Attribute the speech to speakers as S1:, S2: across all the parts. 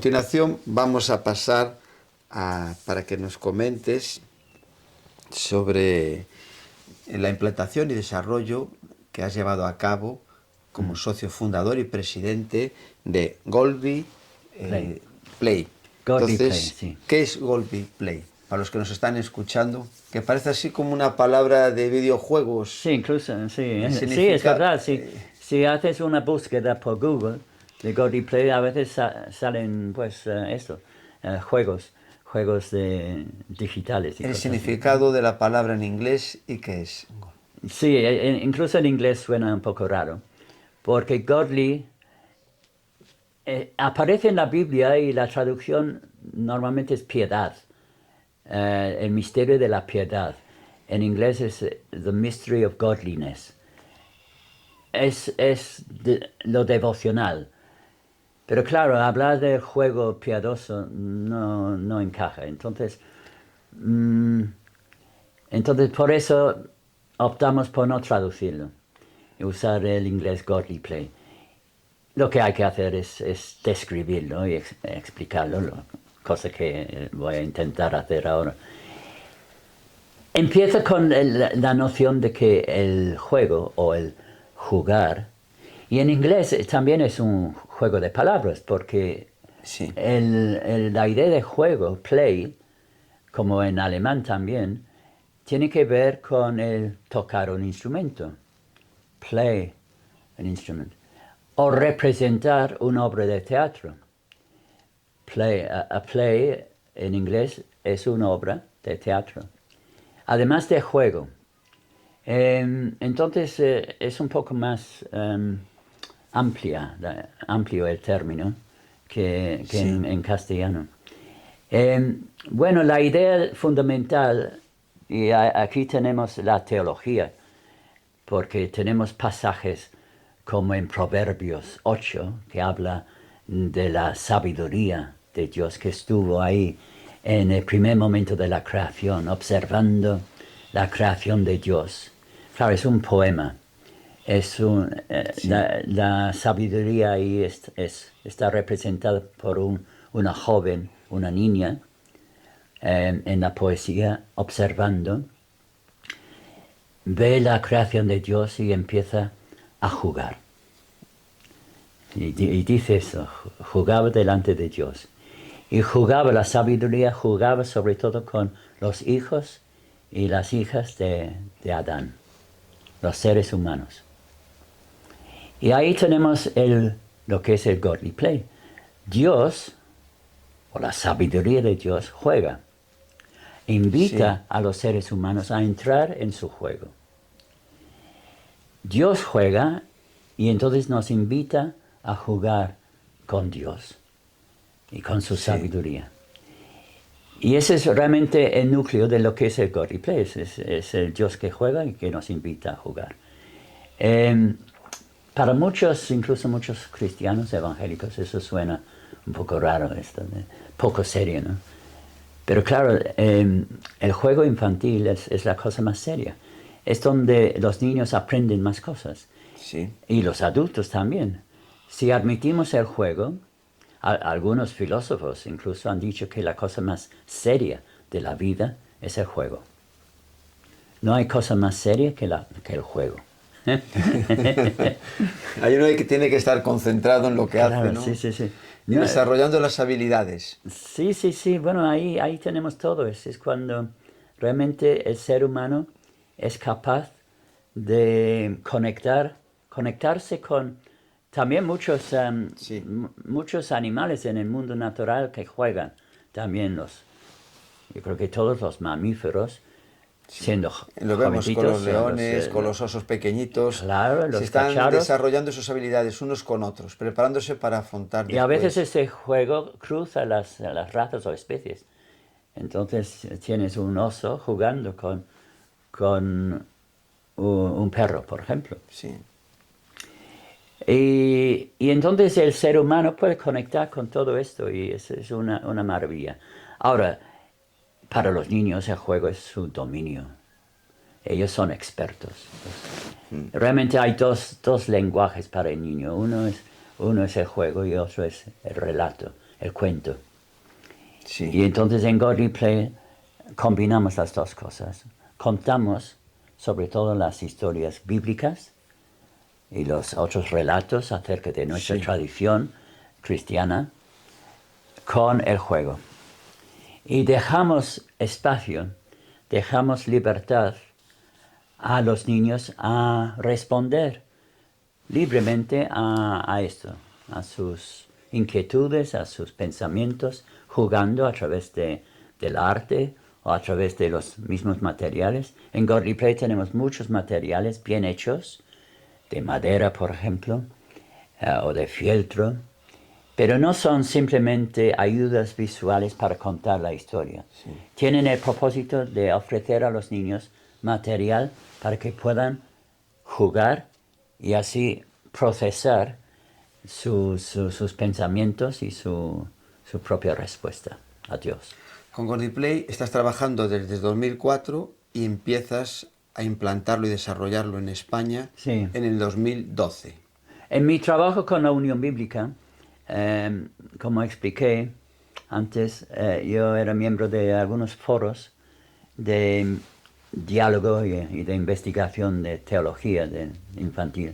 S1: continuación vamos a pasar para que nos comentes sobre la implantación y desarrollo que has llevado a cabo como socio fundador y presidente de Golby Play.
S2: Godly
S1: Entonces,
S2: Play, sí.
S1: ¿qué es Golby Play? Para los que nos están escuchando, que parece así como una palabra de videojuegos.
S2: Sí, incluso, sí. Sí,
S1: significa-
S2: es verdad. Si haces una búsqueda por Google de Godly Play, a veces salen, pues, juegos digitales. Y
S1: El
S2: cosas
S1: significado de la palabra en inglés y qué es.
S2: así. Sí, incluso en inglés suena un poco raro, porque godly aparece en la Biblia y la traducción normalmente es piedad, el misterio de la piedad. En inglés es the mystery of godliness. Es lo devocional. Pero claro, hablar de juego piadoso no encaja. Entonces por eso optamos por no traducirlo y usar el inglés Godly Play. Lo que hay que hacer es describirlo y explicarlo, cosa que voy a intentar hacer ahora. Empieza con la noción de que el juego o el jugar, y en inglés también es un juego de palabras, porque
S1: Sí.
S2: la idea de juego, play, como en alemán también, tiene que ver con el tocar un instrumento, play an instrument, o representar una obra de teatro. A play en inglés es una obra de teatro, además de juego. Entonces es un poco más amplio el término que
S1: Sí.
S2: en castellano. Bueno, la idea fundamental, y aquí tenemos la teología, porque tenemos pasajes como en Proverbios 8, que habla de la sabiduría de Dios que estuvo ahí en el primer momento de la creación, observando la creación de Dios. Claro, es un poema.
S1: Sí.
S2: La sabiduría ahí está representada por una joven, una niña, en la poesía, observando, ve la creación de Dios y empieza a jugar. Y dice eso, jugaba delante de Dios. Y jugaba, la sabiduría jugaba sobre todo con los hijos y las hijas de Adán, los seres humanos. Y ahí tenemos lo que es el Godly Play. Dios, o la sabiduría de Dios, juega. Invita a los seres humanos a entrar en su juego. Dios juega y entonces nos invita a jugar con Dios y con su sabiduría. Y ese es realmente el núcleo de lo que es el Godly Play. Es el Dios que juega y que nos invita a jugar. Para muchos, incluso muchos cristianos evangélicos, eso suena un poco raro, poco serio, ¿no? Pero claro, el juego infantil es la cosa más seria. Es donde los niños aprenden más cosas.
S1: Sí.
S2: Y los adultos también. Si admitimos el juego, algunos filósofos incluso han dicho que la cosa más seria de la vida es el juego. No hay cosa más seria que el juego.
S1: Hay uno que tiene que estar concentrado en lo que hace, ¿no?
S2: Sí.
S1: Y desarrollando las habilidades.
S2: Sí. Bueno, ahí tenemos todo. Es cuando realmente el ser humano es capaz de conectarse con también muchos animales en el mundo natural que juegan. También yo creo que todos los mamíferos, siendo
S1: Lo vemos con los leones, con los osos pequeñitos.
S2: Claro, los
S1: se están
S2: cachorros.
S1: desarrollando sus habilidades unos con otros, preparándose para afrontar después.
S2: Y a veces ese juego cruza las razas o especies. Entonces tienes un oso jugando con un perro, por ejemplo.
S1: Sí.
S2: Y entonces el ser humano puede conectar con todo esto y es una maravilla. Ahora, para los niños el juego es su dominio. Ellos son expertos. Realmente hay dos lenguajes para el niño. Uno es el juego y otro es el relato, el cuento.
S1: Sí.
S2: Y entonces en God Replay combinamos las dos cosas. Contamos sobre todo las historias bíblicas y los otros relatos acerca de nuestra
S1: Sí.
S2: tradición cristiana con el juego. Y dejamos espacio, dejamos libertad a los niños a responder libremente a esto, a sus inquietudes, a sus pensamientos, jugando a través del arte o a través de los mismos materiales. En God Replay tenemos muchos materiales bien hechos, de madera, por ejemplo, o de fieltro, pero no son simplemente ayudas visuales para contar la historia.
S1: Sí.
S2: Tienen el propósito de ofrecer a los niños material para que puedan jugar y así procesar sus pensamientos y su propia respuesta a Dios.
S1: Con GordyPlay estás trabajando desde 2004 y empiezas a implantarlo y desarrollarlo en España
S2: Sí.
S1: en el 2012.
S2: En mi trabajo con la Unión Bíblica, como expliqué antes, yo era miembro de algunos foros de diálogo y de investigación de teología infantil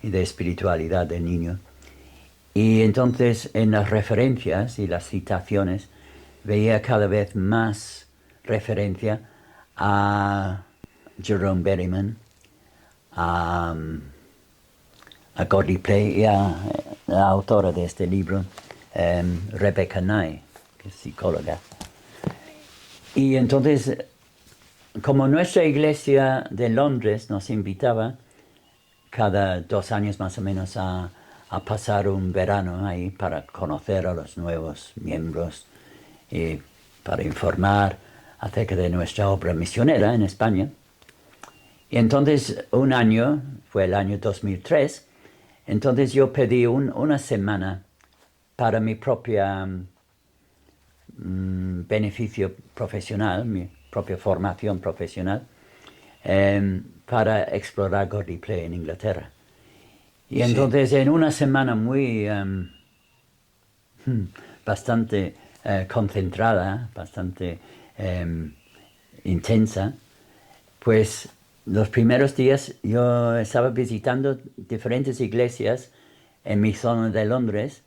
S2: y de espiritualidad del niño. Y entonces en las referencias y las citaciones veía cada vez más referencia a Jerome Berryman, a God Replay y a la autora de este libro, Rebecca Nye, que es psicóloga. Y entonces, como nuestra iglesia de Londres nos invitaba cada 2 años más o menos a pasar un verano ahí para conocer a los nuevos miembros y para informar acerca de nuestra obra misionera en España. Y entonces un año, fue el año 2003, entonces yo pedí una semana para mi propia beneficio profesional, mi propia formación profesional, para explorar God Replay en Inglaterra. Y entonces en una semana muy bastante concentrada, bastante intensa, pues los primeros días yo estaba visitando diferentes iglesias en mi zona de Londres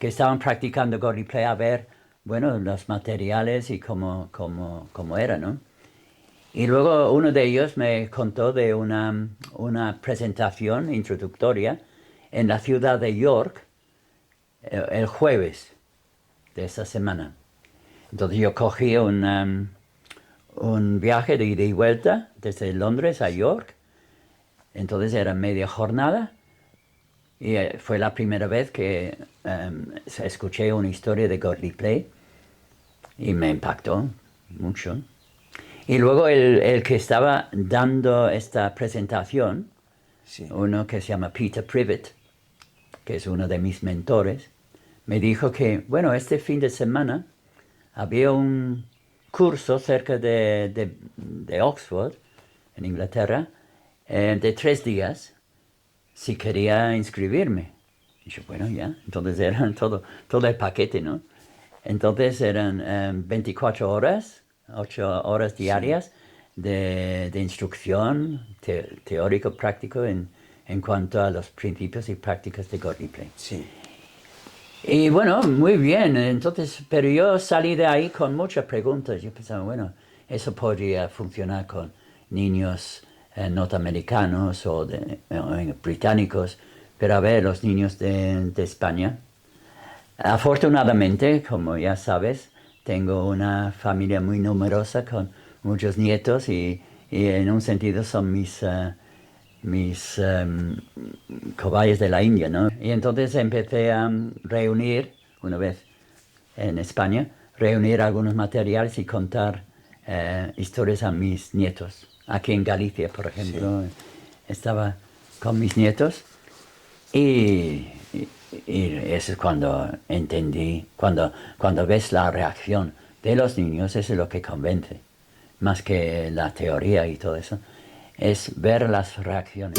S2: que estaban practicando God Replay a ver, bueno, los materiales y cómo era, ¿no? Y luego uno de ellos me contó de una presentación introductoria en la ciudad de York el jueves de esa semana. Entonces yo cogí un viaje de ida y vuelta desde Londres a York. Entonces era media jornada y fue la primera vez que escuché una historia de God Replay y me impactó mucho. Y luego el que estaba dando esta presentación,
S1: Sí.
S2: uno que se llama Peter Privet, que es uno de mis mentores, me dijo que, bueno, este fin de semana había un curso cerca de Oxford, en Inglaterra, de 3 días, si quería inscribirme. Y yo, bueno, ya, entonces eran todo el paquete, ¿no? Entonces eran 24 horas, 8 horas diarias de instrucción teórico-práctico en cuanto a los principios y prácticas de God Replay.
S1: Sí.
S2: Y bueno, muy bien, entonces, pero yo salí de ahí con muchas preguntas. Yo pensaba, bueno, eso podría funcionar con niños norteamericanos o británicos, pero a ver, los niños de España. Afortunadamente, como ya sabes, tengo una familia muy numerosa con muchos nietos y en un sentido son mis cobayas de la India, ¿no? Y entonces empecé a reunir, una vez en España, reunir algunos materiales y contar historias a mis nietos. Aquí en Galicia, por ejemplo, estaba con mis nietos y eso es cuando entendí, cuando ves la reacción de los niños, eso es lo que convence, más que la teoría y todo eso, es ver las reacciones.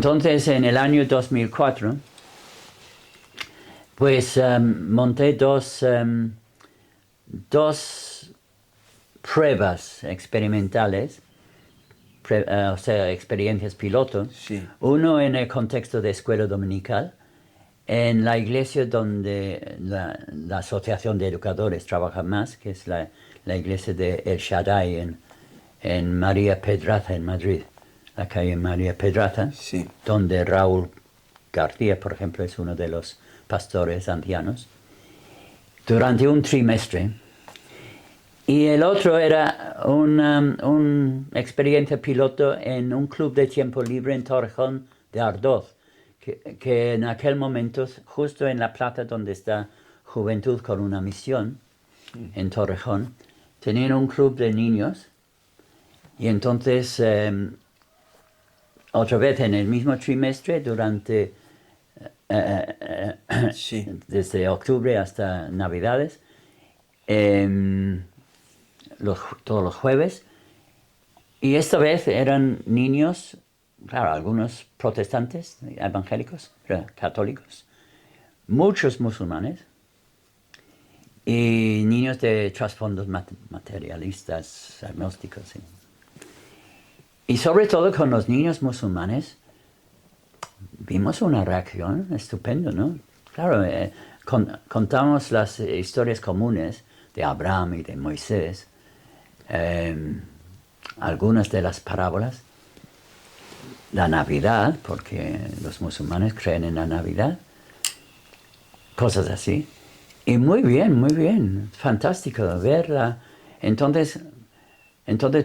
S2: entonces en el año 2004, pues monté dos pruebas experimentales, o sea, experiencias piloto.
S1: Sí.
S2: Uno en el contexto de escuela dominical, en la iglesia donde la Asociación de Educadores trabaja más, que es la iglesia de El Shaddai en María Pedraza, en Madrid, la calle María Pedraza,
S1: Sí.
S2: donde Raúl García, por ejemplo, es uno de los pastores ancianos, durante un trimestre. Y el otro era una experiencia piloto en un club de tiempo libre en Torrejón de Ardoz, que en aquel momento, justo en la plaza donde está Juventud con una Misión, en Torrejón, tenían un club de niños. Y entonces, otra vez en el mismo trimestre, durante
S1: Sí.
S2: desde octubre hasta Navidades, todos los jueves. Y esta vez eran niños, claro, algunos protestantes, evangélicos, católicos, muchos musulmanes y niños de trasfondos materialistas, agnósticos. ¿Sí? Y sobre todo con los niños musulmanes vimos una reacción estupenda, ¿no? Claro, contamos las historias comunes de Abraham y de Moisés, algunas de las parábolas, la Navidad, porque los musulmanes creen en la Navidad, cosas así. Y muy bien, fantástico verla. Entonces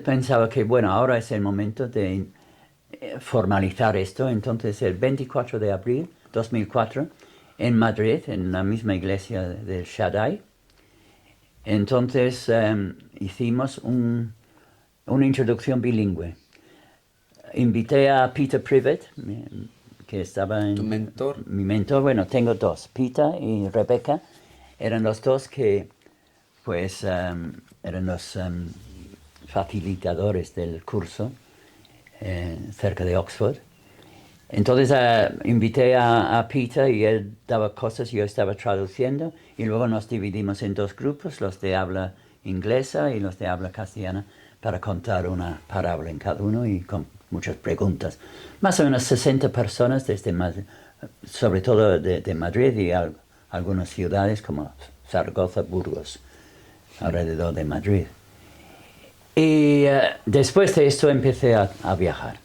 S2: pensaba que, bueno, ahora es el momento de formalizar esto. Entonces, el 24 de abril de 2004, en Madrid, en la misma iglesia del Shaddai, entonces hicimos una introducción bilingüe. Invité a Peter Privet, que estaba en...
S1: ¿Tu mentor?
S2: Mi mentor, bueno, tengo dos, Peter y Rebecca. Eran los dos que, pues, eran los facilitadores del curso cerca de Oxford. Entonces invité a Peter y él daba cosas, yo estaba traduciendo y luego nos dividimos en dos grupos, los de habla inglesa y los de habla castellana, para contar una parábola en cada uno y con muchas preguntas. Más o menos 60 personas desde Madrid, sobre todo de Madrid y algunas ciudades como Zaragoza, Burgos, alrededor de Madrid. Y después de esto empecé a viajar.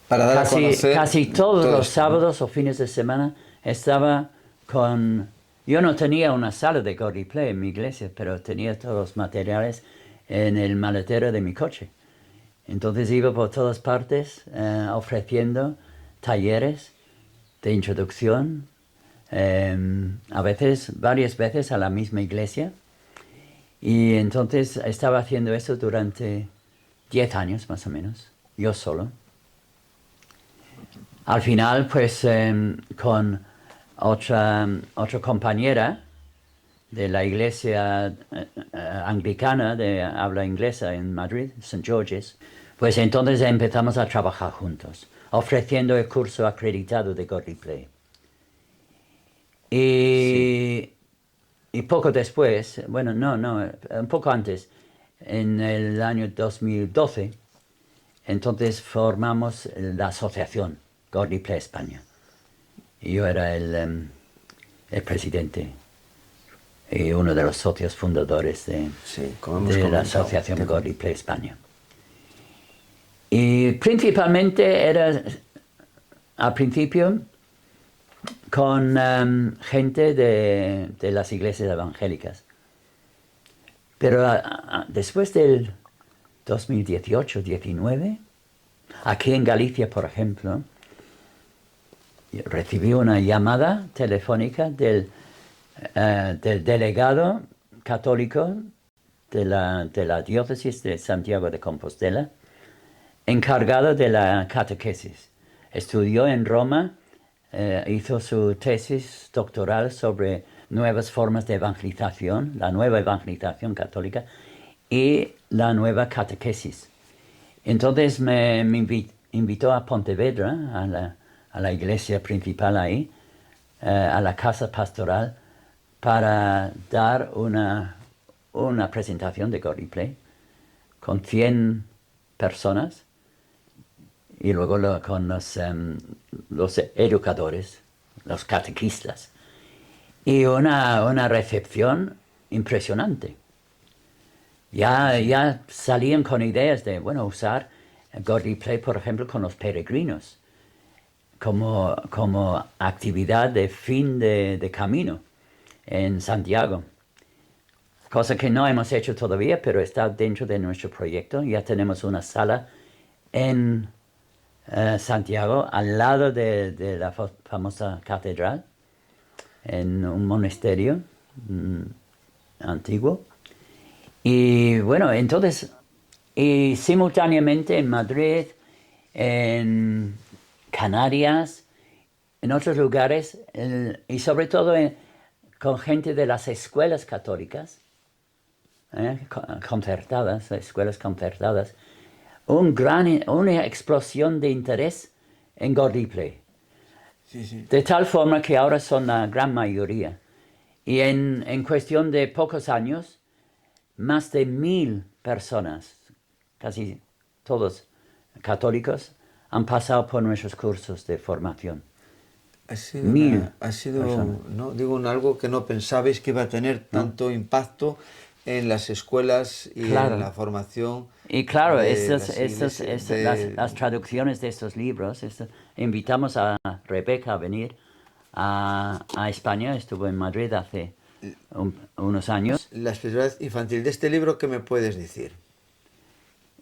S1: Para dar a conocer
S2: Casi todos
S1: todo
S2: los
S1: esto, ¿no?
S2: sábados o fines de semana estaba con... Yo no tenía una sala de God Play en mi iglesia, pero tenía todos los materiales en el maletero de mi coche. Entonces iba por todas partes ofreciendo talleres de introducción, varias veces a la misma iglesia. Y entonces estaba haciendo eso durante 10 años más o menos, yo solo. Al final, pues, con otra compañera de la iglesia anglicana de habla inglesa en Madrid, St. George's, pues entonces empezamos a trabajar juntos, ofreciendo el curso acreditado de God Play. Y poco después, bueno, un poco antes, en el año 2012, entonces formamos la asociación God Play España. Y yo era el presidente y uno de los socios fundadores de la asociación God Play España. Y principalmente era, al principio, con gente de las iglesias evangélicas. Pero después del 2018-19, aquí en Galicia, por ejemplo, recibí una llamada telefónica del delegado católico de la diócesis de Santiago de Compostela, encargado de la catequesis. Estudió en Roma, hizo su tesis doctoral sobre nuevas formas de evangelización, la nueva evangelización católica y la nueva catequesis. Entonces me invitó a Pontevedra, a la iglesia principal ahí, a la casa pastoral, para dar una presentación de God Replay con 100 personas y luego con los educadores, los catequistas. Y una recepción impresionante. Ya salían con ideas de, usar God Replay, por ejemplo, con los peregrinos, como actividad de fin de camino en Santiago. Cosa que no hemos hecho todavía, pero está dentro de nuestro proyecto. Ya tenemos una sala en Santiago, al lado de la famosa catedral, en un monasterio antiguo. Y bueno, entonces, y simultáneamente en Madrid, en Canarias, en otros lugares, y sobre todo con gente de las escuelas católicas, concertadas, escuelas concertadas, una explosión de interés en God Replay.
S1: Sí.
S2: De tal forma que ahora son la gran mayoría. Y en cuestión de pocos años, más de 1,000 personas, casi todos católicos, han pasado por nuestros cursos de formación.
S1: Ha sido ¿no? Digo, algo que no pensabais que iba a tener tanto impacto en las escuelas y en la formación.
S2: Y claro,
S1: de
S2: las traducciones de estos libros, invitamos a Rebeca a venir a España. Estuvo en Madrid hace unos años.
S1: La espiritualidad infantil. De este libro, ¿qué me puedes decir?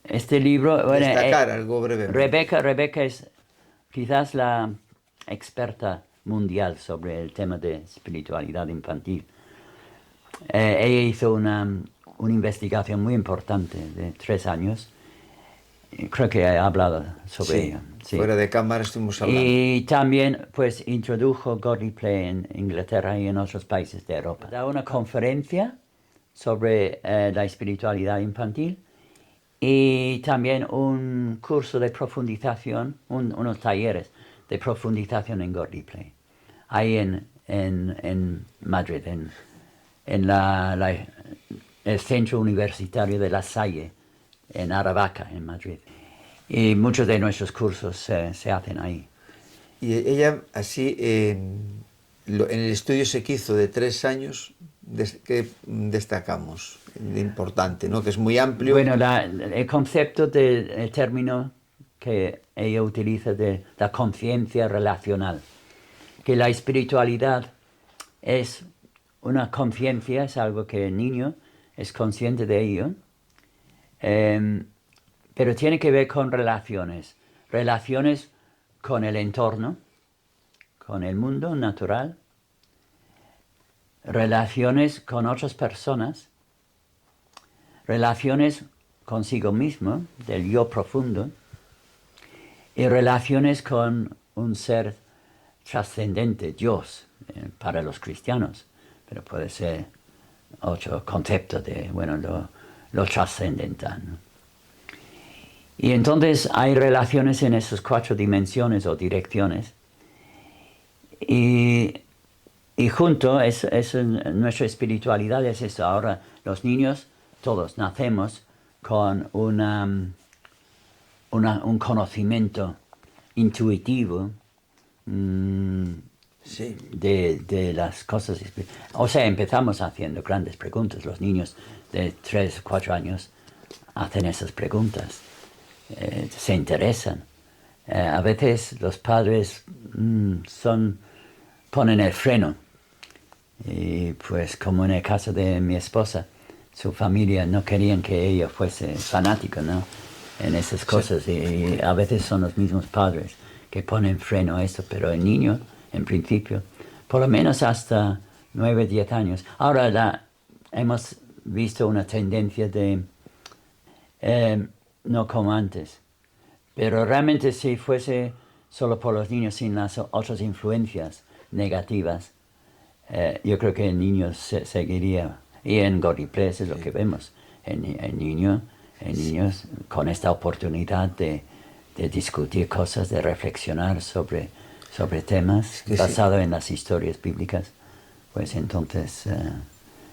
S2: Este libro,
S1: destacar algo brevemente.
S2: Rebeca es quizás la experta mundial sobre el tema de espiritualidad infantil. Ella hizo una investigación muy importante de 3 años. Creo que he hablado sobre ella.
S1: Sí. Fuera de cámara estuvimos hablando.
S2: Y también pues introdujo God Replay en Inglaterra y en otros países de Europa. Da una conferencia sobre la espiritualidad infantil y también un curso de profundización, unos talleres de profundización en God Replay. Ahí en Madrid, en el Centro Universitario de La Salle, en Aravaca, en Madrid. Y muchos de nuestros cursos se hacen ahí.
S1: Y ella, así, en el estudio que hizo de 3 años, ¿qué destacamos? De importante, ¿no? Que es muy amplio.
S2: Bueno, el concepto del término que ella utiliza de la conciencia relacional, que la espiritualidad es una conciencia, es algo que el niño es consciente de ello, pero tiene que ver con relaciones con el entorno, con el mundo natural, relaciones con otras personas, relaciones consigo mismo, del yo profundo, y relaciones con un ser trascendente, Dios, para los cristianos, pero puede ser otro concepto de, lo trascendental, ¿no? Y entonces hay relaciones en esas 4 dimensiones o direcciones, y junto nuestra espiritualidad es eso. Ahora los niños, todos nacemos con un conocimiento intuitivo de las cosas. O sea, empezamos haciendo grandes preguntas. Los niños de 3, 4 años hacen esas preguntas, se interesan. A veces los padres ponen el freno. Y pues como en el caso de mi esposa, su familia no querían que ella fuese fanática, ¿no?, en esas cosas. Y a veces son los mismos padres que ponen freno a esto, pero el niño, en principio, por lo menos hasta 9, 10 años. Ahora hemos visto una tendencia de, no como antes, pero realmente si fuese solo por los niños sin las otras influencias negativas, yo creo que el niño seguiría. Y en God Replay es lo que vemos. El niños con esta oportunidad de de discutir cosas, de reflexionar sobre temas
S1: que
S2: basados en las historias bíblicas, pues entonces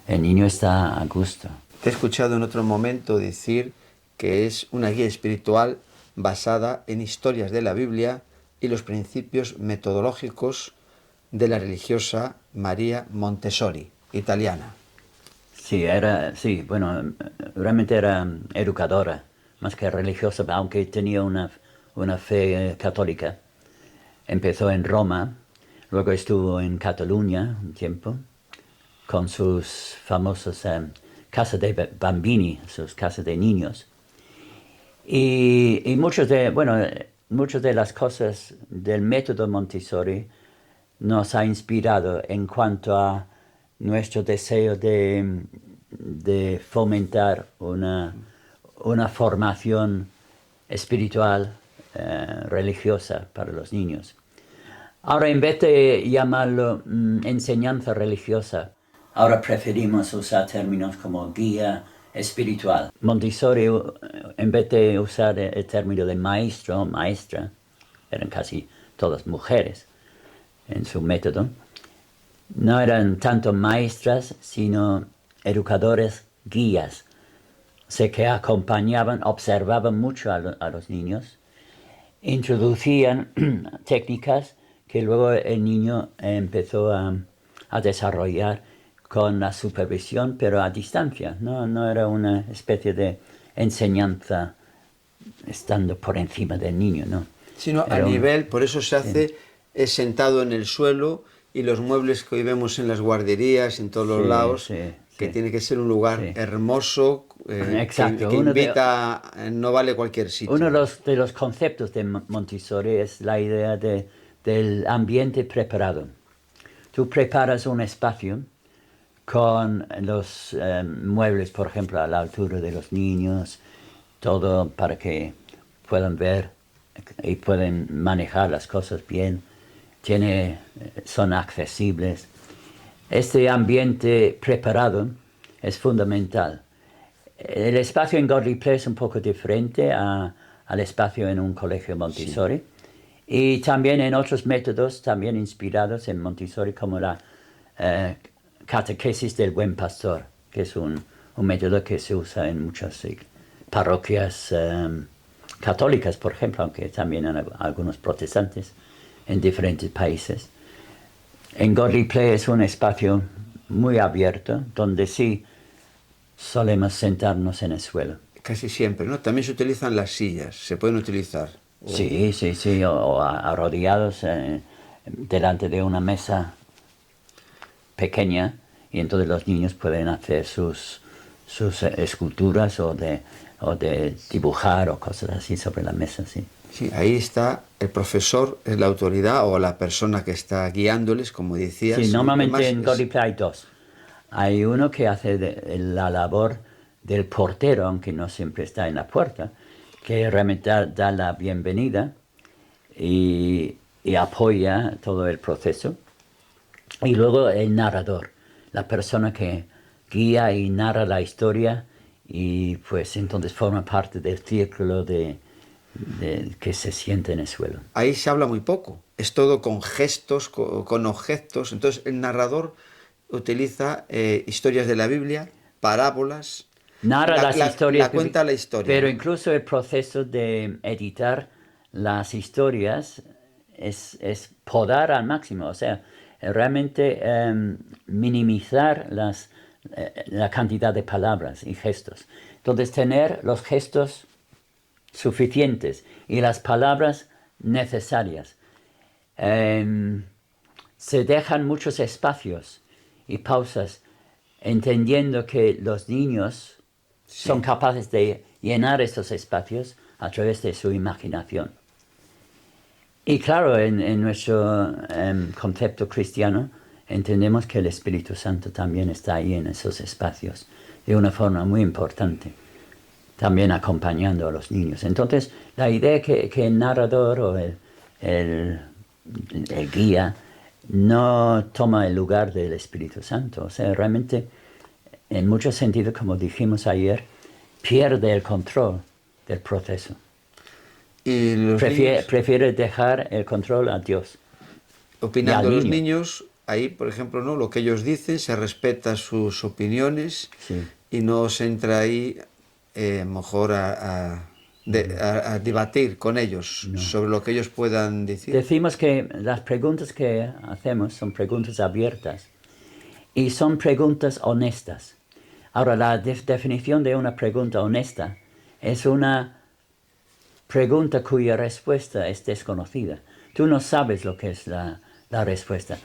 S2: el niño está a gusto.
S1: Te he escuchado en otro momento decir que es una guía espiritual basada en historias de la Biblia y los principios metodológicos de la religiosa María Montessori, italiana.
S2: Sí, bueno, realmente era educadora, más que religiosa, aunque tenía una fe católica. Empezó en Roma, luego estuvo en Cataluña un tiempo, con sus famosos casas de bambini, sus casas de niños. Y muchas de las cosas del método Montessori nos ha inspirado en cuanto a nuestro deseo de fomentar una formación espiritual, religiosa para los niños. Ahora, en vez de llamarlo enseñanza religiosa, ahora preferimos usar términos como guía espiritual. Montessori, en vez de usar el término de maestro o maestra, eran casi todas mujeres en su método, no eran tanto maestras, sino educadores guías. O sea, que acompañaban, observaban mucho a los niños, introducían técnicas que luego el niño empezó a desarrollar con la supervisión, pero a distancia. No era una especie de enseñanza estando por encima del niño, ¿no?
S1: Sino a nivel, por eso se hace sentado en el suelo, y los muebles que hoy vemos en las guarderías, en todos los lados, que tiene que ser un lugar hermoso, que invita, no vale cualquier sitio.
S2: Uno de los conceptos de Montessori es la idea del ambiente preparado. Tú preparas un espacio con los muebles, por ejemplo, a la altura de los niños, todo para que puedan ver y pueden manejar las cosas bien. Son accesibles. Este ambiente preparado es fundamental. El espacio en Godly Play es un poco diferente al espacio en un colegio Montessori. Sí. Y también en otros métodos, también inspirados en Montessori, como la catequesis del buen pastor, que es un método que se usa en muchas parroquias católicas, por ejemplo, aunque también en algunos protestantes en diferentes países. En Godly Play es un espacio muy abierto, donde sí solemos sentarnos en el suelo.
S1: Casi siempre, ¿no? También se utilizan las sillas, se pueden utilizar.
S2: Sí, o arrodillados delante de una mesa pequeña, y entonces los niños pueden hacer sus esculturas o de dibujar o cosas así sobre la mesa, sí.
S1: Sí, ahí está el profesor, es la autoridad o la persona que está guiándoles, como decías.
S2: Sí, normalmente en Godly Play hay dos. Hay uno que hace la labor del portero, aunque no siempre está en la puerta, que realmente da la bienvenida y apoya todo el proceso. Y luego el narrador, la persona que guía y narra la historia, y pues entonces forma parte del círculo que se siente en el suelo.
S1: Ahí se habla muy poco, es todo con gestos, con objetos. Entonces el narrador utiliza historias de la Biblia, parábolas,
S2: narra las historias,
S1: cuenta la historia.
S2: Pero incluso el proceso de editar las historias es podar al máximo, o sea, realmente minimizar la cantidad de palabras y gestos. Entonces tener los gestos suficientes y las palabras necesarias. Se dejan muchos espacios y pausas, entendiendo que los niños son capaces de llenar esos espacios a través de su imaginación. Y claro, en nuestro concepto cristiano, entendemos que el Espíritu Santo también está ahí en esos espacios de una forma muy importante, también acompañando a los niños. Entonces, la idea que el narrador o el guía no toma el lugar del Espíritu Santo. O sea, realmente, en muchos sentidos, como dijimos ayer, pierde el control del proceso.
S1: Y los niños,
S2: Prefiere dejar el control a Dios.
S1: opinando
S2: al
S1: los
S2: niño.
S1: niños, ahí, por ejemplo, ¿no? Lo que ellos dicen, se respeta sus opiniones
S2: Sí.
S1: y no se entra ahí, mejor a debatir con ellos sobre lo que ellos puedan decir.
S2: Decimos que las preguntas que hacemos son preguntas abiertas y son preguntas honestas. Ahora, la definición de una pregunta honesta es una pregunta cuya respuesta es desconocida. Tú no sabes lo que es la respuesta.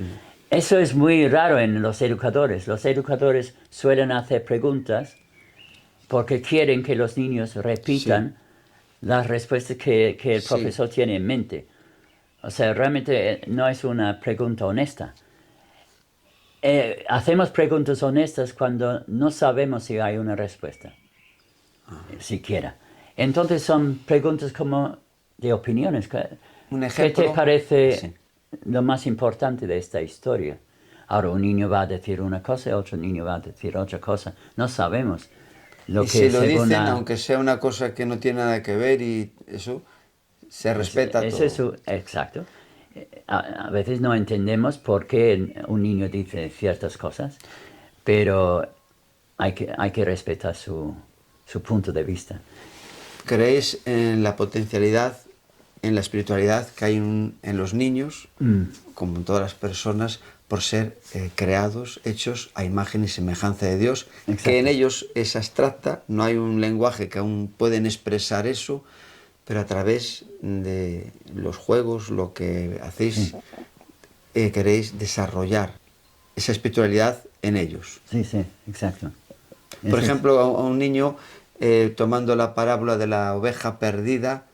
S2: Eso es muy raro en los educadores. Los educadores suelen hacer preguntas porque quieren que los niños repitan las respuestas que el
S1: Sí.
S2: profesor tiene en mente. O sea, realmente no es una pregunta honesta. Hacemos preguntas honestas cuando no sabemos si hay una respuesta, siquiera. Entonces son preguntas como de opiniones.
S1: Un
S2: ¿Qué
S1: ejemplo.
S2: te parece
S1: Sí.
S2: lo más importante de esta historia? Ahora un niño va a decir una cosa y otro niño va a decir otra cosa. No sabemos. Lo
S1: Y
S2: que
S1: si lo
S2: según
S1: dicen, aunque sea una cosa que no tiene nada que ver y eso, se respeta todo.
S2: Exacto. A veces no entendemos por qué un niño dice ciertas cosas, pero hay que respetar su punto de vista.
S1: ¿Creéis en la potencialidad, en la espiritualidad que hay en los niños, como en todas las personas, por ser creados, hechos a imagen y semejanza de Dios?
S2: Exacto.
S1: Que en ellos es abstracta, no hay un lenguaje que aún pueden expresar eso, pero a través de los juegos, lo que hacéis, queréis desarrollar esa espiritualidad en ellos.
S2: Sí, exacto.
S1: Por ejemplo, a un niño, tomando la parábola de la oveja perdida,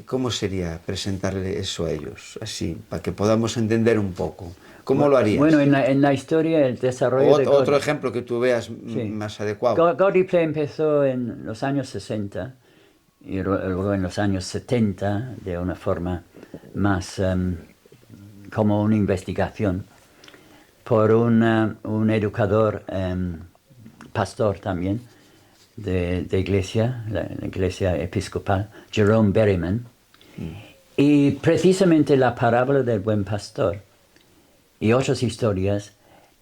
S1: ¿cómo sería presentarle eso a ellos? Así, para que podamos entender un poco. ¿Cómo lo harías?
S2: Bueno, en la historia, el desarrollo de
S1: Otro ejemplo que tú veas más adecuado.
S2: Godly Play empezó en los años 60 y luego en los años 70 de una forma más como una investigación por un educador, pastor también, de iglesia, la iglesia episcopal, Jerome Berryman. Y precisamente la parábola del buen pastor y otras historias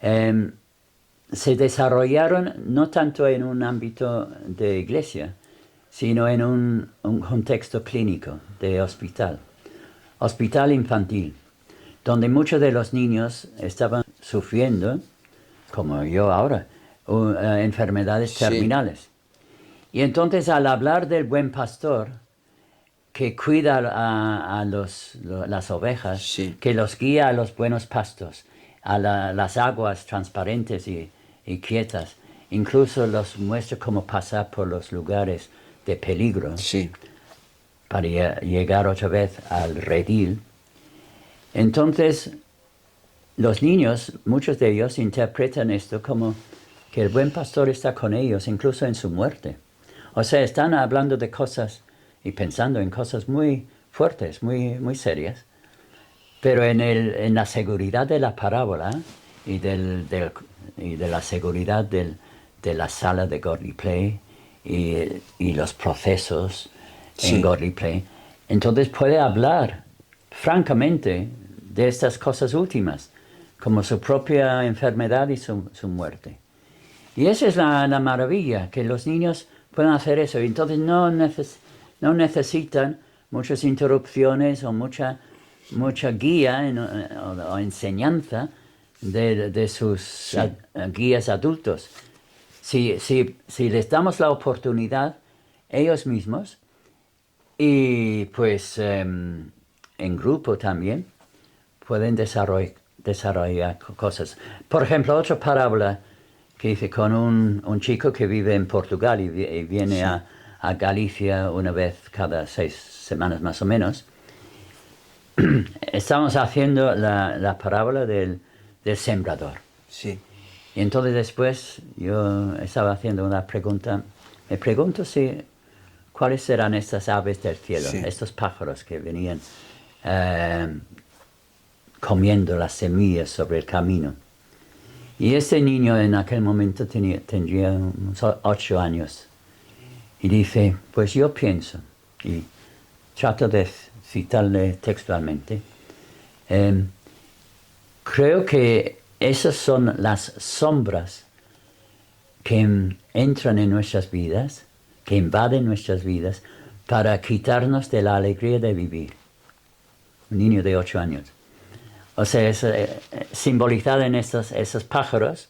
S2: se desarrollaron no tanto en un ámbito de iglesia, sino en un contexto clínico de hospital infantil, donde muchos de los niños estaban sufriendo, como yo ahora, enfermedades terminales. Y entonces al hablar del buen pastor, que cuida a las ovejas,
S1: Sí.
S2: que los guía a los buenos pastos, a las aguas transparentes y quietas, incluso los muestra cómo pasar por los lugares de peligro
S1: Sí.
S2: para llegar otra vez al redil. Entonces, los niños, muchos de ellos, interpretan esto como que el buen pastor está con ellos, incluso en su muerte. O sea, están hablando de cosas y pensando en cosas muy fuertes, muy, muy serias. Pero en la seguridad de la parábola y de la seguridad de la sala de Godly Play y los procesos en Godly Play, entonces puede hablar francamente de estas cosas últimas, como su propia enfermedad y su muerte. Y esa es la maravilla, que los niños puedan hacer eso. Y entonces no necesitan muchas interrupciones o mucha guía o enseñanza de sus guías adultos. Si les damos la oportunidad ellos mismos y pues en grupo también pueden desarrollar cosas. Por ejemplo, otra parábola que hice con un chico que vive en Portugal y viene a Galicia una vez cada 6 semanas más o menos. Estamos haciendo la parábola del sembrador.
S1: Sí.
S2: Y entonces después yo estaba haciendo una pregunta. Me pregunto cuáles serán estas aves del cielo, estos pájaros que venían comiendo las semillas sobre el camino. Y este niño en aquel momento tendría unos 8 años. Y dice, pues yo pienso. Y trato de citarle textualmente. Creo que esas son las sombras que entran en nuestras vidas, que invaden nuestras vidas, para quitarnos de la alegría de vivir. Un niño de 8 años. O sea, es simbolizado en esos pájaros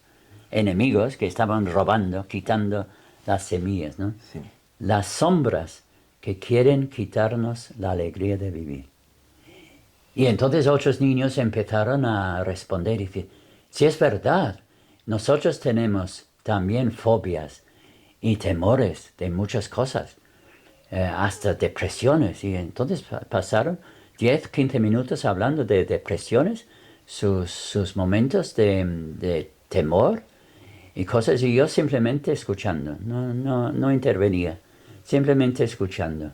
S2: enemigos que estaban robando, quitando las semillas, ¿no?
S1: Sí.
S2: Las sombras que quieren quitarnos la alegría de vivir. Y entonces otros niños empezaron a responder y decir, si es verdad, nosotros tenemos también fobias y temores de muchas cosas, hasta depresiones. Y entonces pasaron 10, 15 minutos hablando de depresiones, sus momentos de temor y cosas, y yo simplemente escuchando, no intervenía, simplemente escuchando.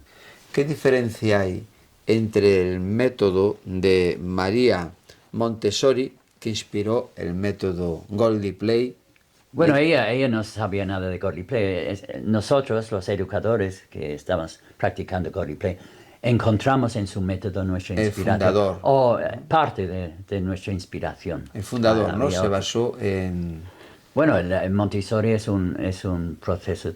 S1: ¿Qué diferencia hay entre el método de María Montessori, que inspiró el método Goldie Play?
S2: Bueno, ella no sabía nada de Godly Play. Nosotros, los educadores que estamos practicando Godly Play, encontramos en su método nuestra inspiración.
S1: El fundador.
S2: O parte de nuestra inspiración.
S1: El fundador, ¿no? Se basó en...
S2: Bueno, el Montessori es un proceso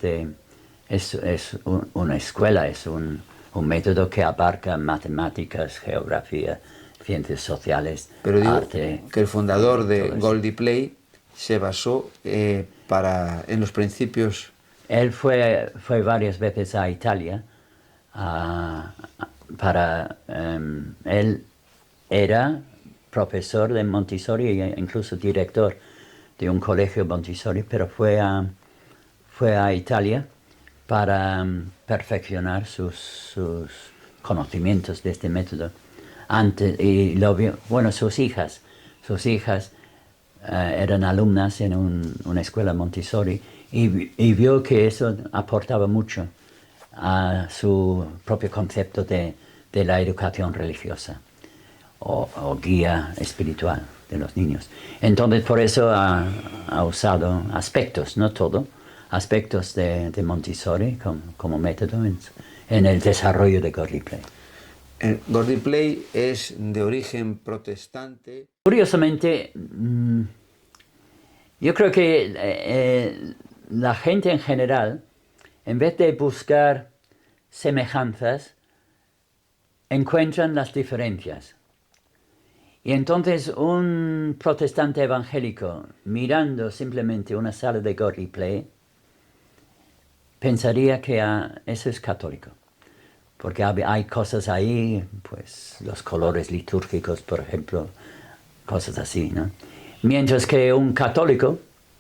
S2: es una escuela, es un método que abarca matemáticas, geografía, ciencias sociales,
S1: Pero digo
S2: arte.
S1: que el fundador de Goldie Play se basó en los principios.
S2: Él fue varias veces a Italia él era profesor de Montessori e incluso director de un colegio Montessori, pero fue a Italia para perfeccionar sus conocimientos de este método. Y lo vio, bueno, sus hijas eran alumnas en una escuela Montessori y vio que eso aportaba mucho a su propio concepto de la educación religiosa o guía espiritual de los niños. Entonces por eso ha usado aspectos, no todo, aspectos de Montessori como método en el desarrollo de Godly Play.
S1: Godly Play es de origen protestante.
S2: Curiosamente, yo creo que la gente en general, en vez de buscar semejanzas, encuentran las diferencias. Y entonces un protestante evangélico mirando simplemente una sala de Godly Play pensaría que eso es católico. Porque hay cosas ahí, pues los colores litúrgicos, por ejemplo, cosas así, ¿no? Mientras que un católico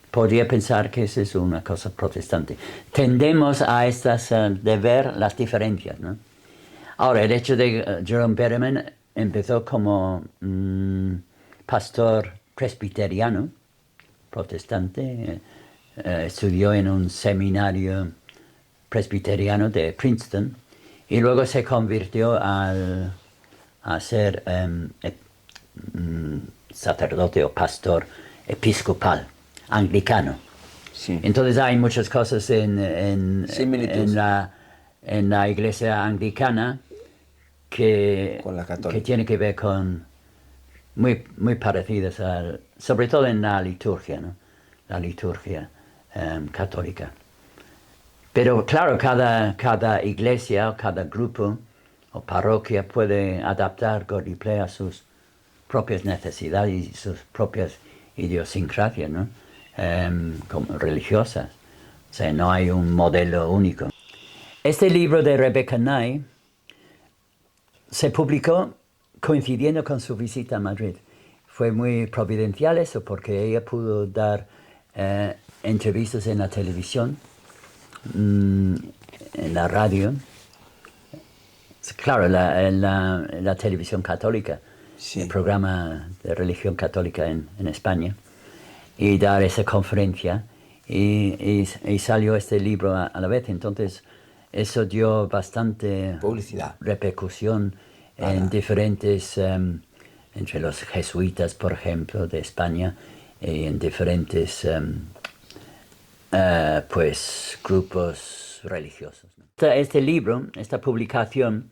S2: podría pensar que eso es una cosa protestante. Tendemos a de ver las diferencias, ¿no? Ahora, el hecho de Jerome Betterman empezó como pastor presbiteriano, protestante, estudió en un seminario presbiteriano de Princeton, y luego se convirtió a ser sacerdote o pastor episcopal, anglicano.
S1: Sí.
S2: Entonces hay muchas cosas en la iglesia anglicana que tiene que ver con muy parecidas, sobre todo en la liturgia, ¿no? La liturgia católica. Pero claro, cada iglesia o cada grupo o parroquia puede adaptar Godly Play a sus propias necesidades y sus propias idiosincrasias, ¿no? Como religiosas. O sea, no hay un modelo único. Este libro de Rebecca Nye se publicó coincidiendo con su visita a Madrid. Fue muy providencial eso porque ella pudo dar entrevistas en la televisión, en la radio, claro, en la televisión católica, sí. El programa de religión católica en España, y dar esa conferencia, y salió este libro a la vez. Entonces eso dio bastante
S1: publicidad,
S2: repercusión en diferentes, entre los jesuitas, por ejemplo, de España, y en diferentes pues grupos religiosos, ¿no? Este libro, esta publicación,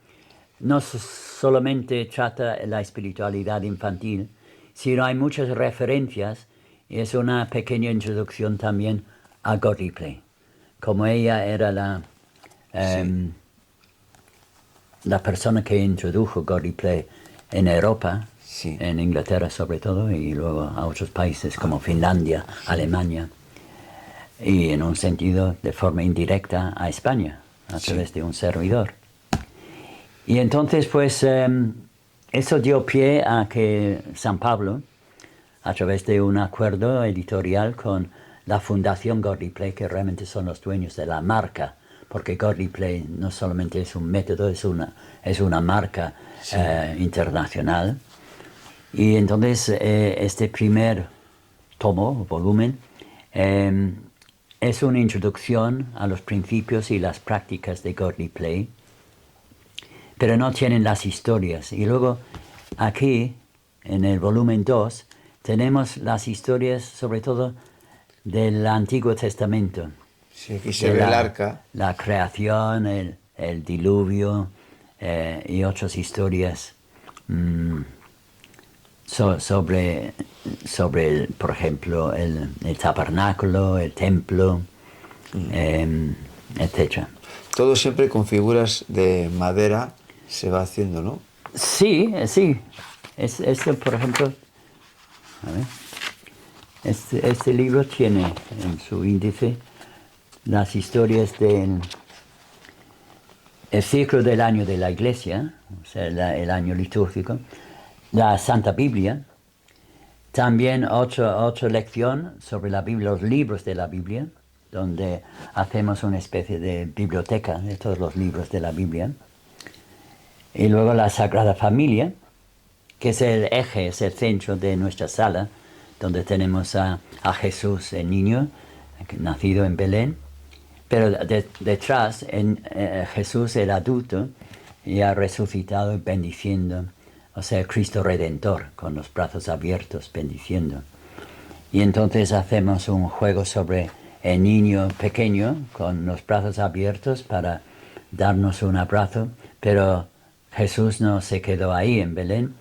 S2: no solamente trata la espiritualidad infantil, sino hay muchas referencias y es una pequeña introducción también a Godly Play. Como ella era la persona que introdujo Godly Play en Europa,
S1: Sí.
S2: en Inglaterra sobre todo, y luego a otros países como Finlandia, Alemania, y en un sentido de forma indirecta a España, a través de un servidor. Y entonces pues eso dio pie a que San Pablo, a través de un acuerdo editorial con la Fundación Godly Play, que realmente son los dueños de la marca, porque Godly Play no solamente es un método, es una marca internacional. Y entonces este primer tomo, volumen, es una introducción a los principios y las prácticas de Godly Play, pero no tienen las historias. Y luego aquí, en el volumen 2, tenemos las historias sobre todo del Antiguo Testamento.
S1: Sí, aquí se ve el arca.
S2: La creación, el diluvio y otras historias sobre por ejemplo, el tabernáculo, el templo, etc.
S1: Todo siempre con figuras de madera se va haciendo, ¿no?
S2: Sí, sí. Este, por ejemplo, a ver, este libro tiene en su índice las historias del ciclo del año de la Iglesia, o sea, el año litúrgico, la Santa Biblia, también otra lección sobre la Biblia, los libros de la Biblia, donde hacemos una especie de biblioteca de todos los libros de la Biblia. Y luego la Sagrada Familia, que es el eje, es el centro de nuestra sala, donde tenemos a Jesús, el niño, nacido en Belén, pero detrás Jesús, el adulto, ya resucitado y bendiciendo, o sea, Cristo Redentor, con los brazos abiertos, bendiciendo. Y entonces hacemos un juego sobre el niño pequeño, con los brazos abiertos para darnos un abrazo, pero Jesús no se quedó ahí en Belén,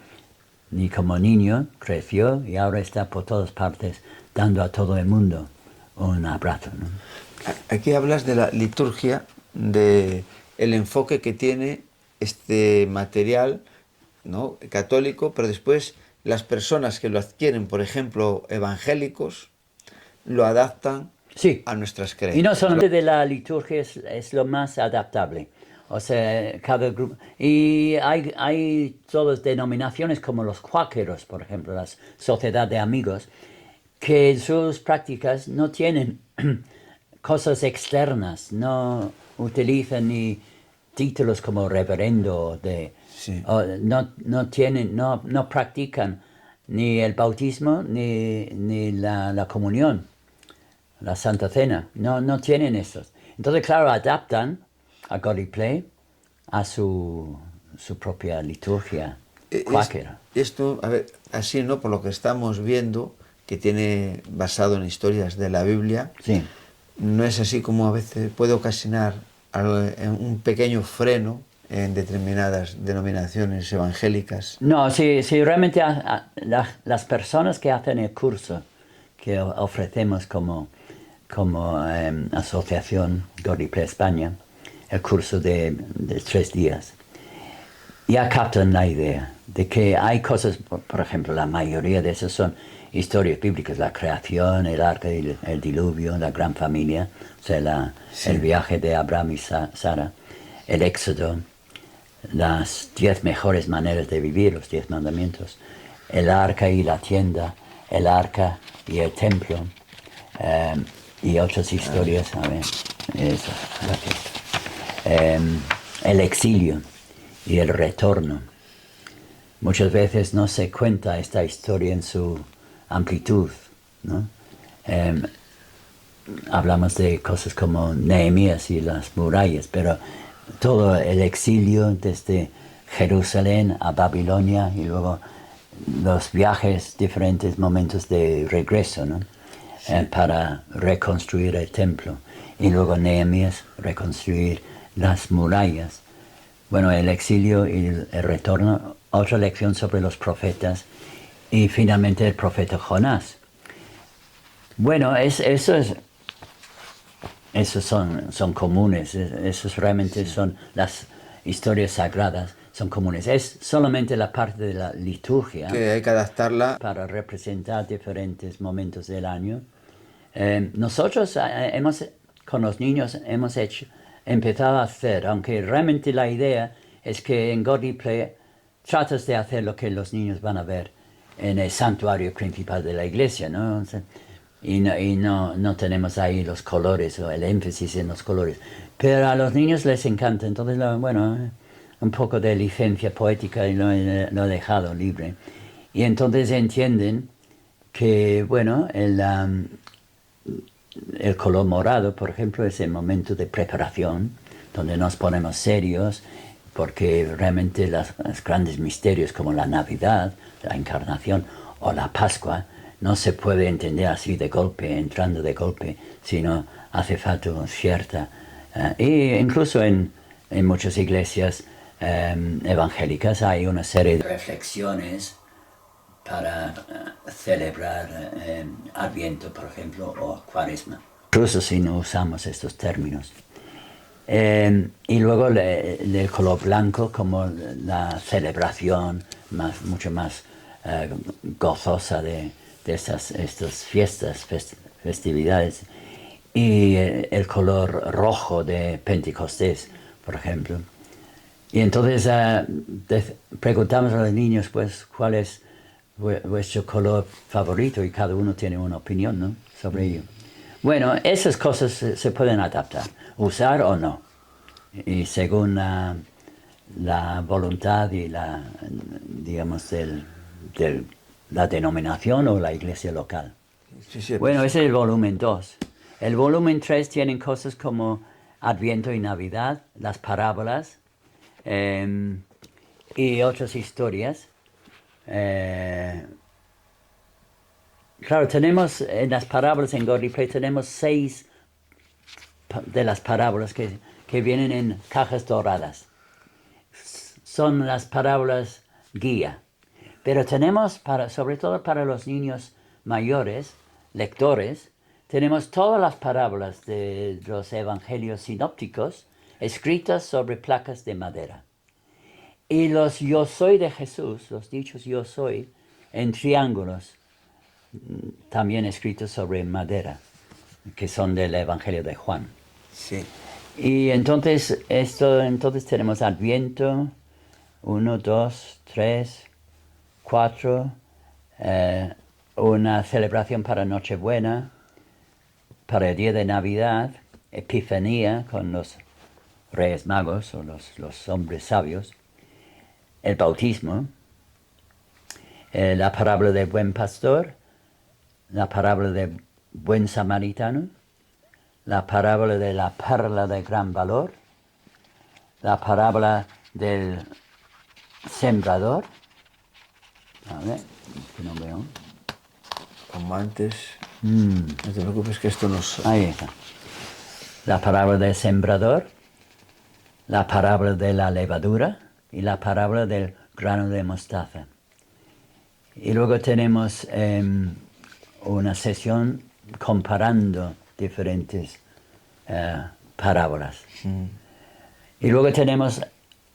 S2: ni como niño, creció y ahora está por todas partes dando a todo el mundo un abrazo, ¿no?
S1: Aquí hablas de la liturgia, de el enfoque que tiene este material, ¿no?, católico, pero después las personas que lo adquieren, por ejemplo, evangélicos, lo adaptan
S2: Sí.
S1: a nuestras
S2: Y
S1: creencias.
S2: no solamente de la liturgia es lo más adaptable. O sea, cada grupo. Y hay todas denominaciones como los cuáqueros, por ejemplo, la Sociedad de Amigos, que en sus prácticas no tienen cosas externas, no utilizan ni títulos como reverendo,
S1: Sí.
S2: no practican ni el bautismo ni la comunión, la Santa Cena, no tienen esos. Entonces, claro, adaptan a Godly Play a su propia liturgia cuáquera.
S1: Esto, a ver, así, ¿no?, por lo que estamos viendo, que tiene basado en historias de la Biblia,
S2: Sí.
S1: no es así como a veces puede ocasionar un pequeño freno en determinadas denominaciones evangélicas.
S2: No, si realmente las personas que hacen el curso que ofrecemos como asociación Godly Play España, el curso de 3 días, ya captan la idea de que hay cosas, por ejemplo, la mayoría de esas son historias bíblicas, la creación, el arca, el diluvio, la gran familia, o sea, el viaje de Abraham y Sara, el éxodo, las 10 mejores maneras de vivir, los 10 mandamientos, el arca y la tienda, el arca y el templo, y otras historias, a ver, eso, gracias. El exilio y el retorno. Muchas veces no se cuenta esta historia en su amplitud, ¿no? Hablamos de cosas como Nehemías y las murallas, pero todo el exilio desde Jerusalén a Babilonia y luego los viajes, diferentes momentos de regreso, ¿no? Para reconstruir el templo. Y luego Nehemías reconstruir las murallas. Bueno, el exilio y el retorno, otra lección sobre los profetas y finalmente el profeta Jonás. Bueno, esos son comunes, esos realmente son las historias sagradas, son comunes. Es solamente la parte de la liturgia
S1: Que hay que adaptarla.
S2: para representar diferentes momentos del año. Nosotros con los niños hemos empezado a hacer, aunque realmente la idea es que en God Play tratas de hacer lo que los niños van a ver en el santuario principal de la iglesia, ¿no? Y no tenemos ahí los colores o el énfasis en los colores. Pero a los niños les encanta, entonces, un poco de licencia poética y lo he dejado libre. Y entonces entienden que, bueno, el color morado, por ejemplo, es el momento de preparación, donde nos ponemos serios, porque realmente los grandes misterios como la Navidad, la Encarnación o la Pascua, no se puede entender así de golpe, entrando de golpe, sino hace falta cierta... e incluso en muchas iglesias evangélicas hay una serie de reflexiones para celebrar Adviento, por ejemplo, o Cuaresma. Incluso si no usamos estos términos. Y luego el color blanco como la celebración mucho más gozosa de estas fiestas, festividades. Y el color rojo de Pentecostés, por ejemplo. Y entonces preguntamos a los niños, pues, cuál es vuestro color favorito, y cada uno tiene una opinión, ¿no?, sobre ello. Bueno, esas cosas se pueden adaptar, usar o no, y según la voluntad y digamos, la denominación o la iglesia local.
S1: Sí,
S2: Bueno, ese es el volumen 2. El volumen 3 tienen cosas como Adviento y Navidad, las parábolas y otras historias. Claro, tenemos en las parábolas en God Play, tenemos 6 de las parábolas que vienen en cajas doradas. Son las parábolas guía. Pero tenemos, sobre todo para los niños mayores, lectores, tenemos todas las parábolas de los evangelios sinópticos escritas sobre placas de madera. Y los yo soy de Jesús, los dichos yo soy, en triángulos, también escritos sobre madera, que son del Evangelio de Juan.
S1: Sí.
S2: Y entonces tenemos Adviento, 1, 2, 3, 4, una celebración para Nochebuena, para el día de Navidad, Epifanía con los Reyes Magos o los hombres sabios, el bautismo, la parábola del buen pastor, la parábola del buen samaritano, la parábola de la perla de gran valor, la parábola del sembrador. A ver, que no veo.
S1: Como antes. No te preocupes que esto nos...
S2: Ahí está. La parábola del sembrador, la parábola de la levadura y la parábola del grano de mostaza. Y luego tenemos una sesión comparando diferentes parábolas. Y luego tenemos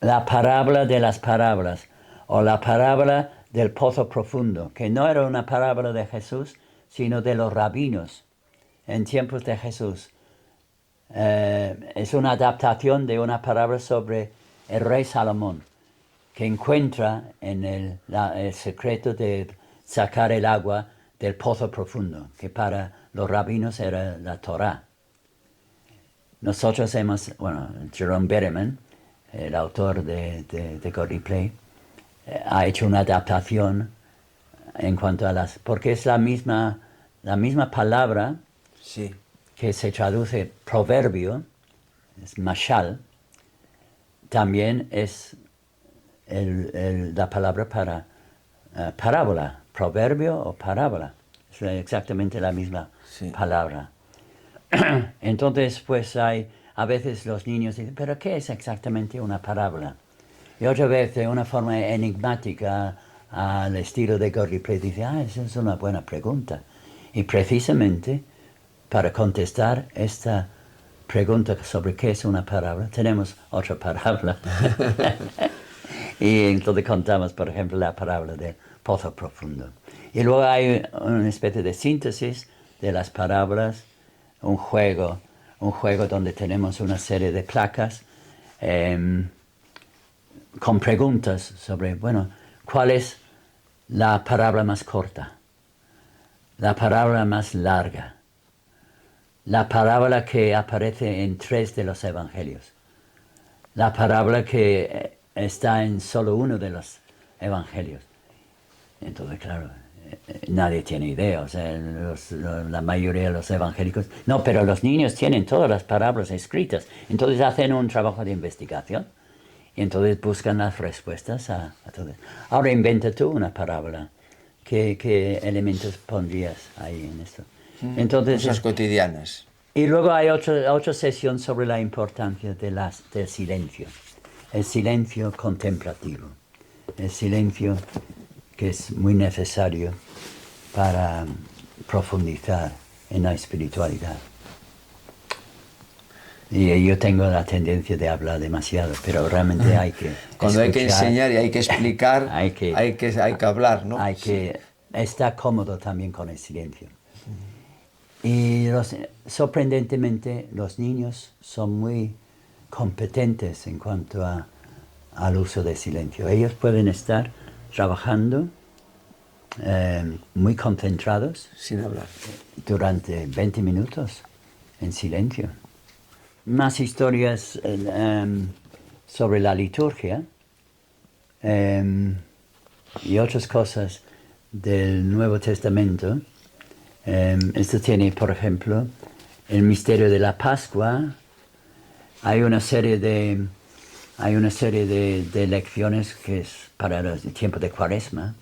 S2: la parábola de las parábolas, o la parábola del pozo profundo, que no era una parábola de Jesús, sino de los rabinos en tiempos de Jesús. Es una adaptación de una parábola sobre el rey Salomón, que encuentra en el secreto de sacar el agua del pozo profundo, que para los rabinos era la Torá. Nosotros Jerome Betterman, el autor de God Play, ha hecho una adaptación en cuanto a porque es la misma palabra,
S1: sí,
S2: que se traduce proverbio, es mashal, también es la palabra para parábola, proverbio o parábola. Es exactamente la misma palabra. Entonces, pues a veces los niños dicen, ¿pero qué es exactamente una parábola? Y otra vez, de una forma enigmática, al estilo de Godley Place, dice, esa es una buena pregunta. Y precisamente para contestar esta pregunta sobre qué es una parábola, tenemos otra parábola. Y entonces contamos, por ejemplo, la parábola del pozo profundo. Y luego hay una especie de síntesis de las parábolas, un juego donde tenemos una serie de placas con preguntas sobre, bueno, ¿cuál es la parábola más corta? La parábola más larga. La parábola que aparece en 3 de los evangelios. La parábola que está en solo uno de los evangelios. Entonces, claro, nadie tiene idea. O sea, la mayoría de los evangélicos... No, pero los niños tienen todas las parábolas escritas. Entonces hacen un trabajo de investigación. Y entonces buscan las respuestas a todo. Ahora inventa tú una parábola. ¿Qué elementos pondrías ahí en esto? Entonces,
S1: Cosas cotidianas.
S2: Y luego hay otra sesión sobre la importancia del silencio. El silencio contemplativo. El silencio que es muy necesario para profundizar en la espiritualidad. Y yo tengo la tendencia de hablar demasiado, pero realmente hay que
S1: Cuando
S2: escuchar,
S1: hay que enseñar y hay que explicar, hay que hablar, ¿no?
S2: Hay que estar cómodo también con el silencio. Y sorprendentemente los niños son muy competentes en cuanto al uso del silencio. Ellos pueden estar trabajando muy concentrados.
S1: Sin hablar.
S2: Durante 20 minutos en silencio. Más historias sobre la liturgia y otras cosas del Nuevo Testamento. Esto tiene, por ejemplo, el misterio de la Pascua. Hay una serie de lecciones que es para el tiempo de Cuaresma,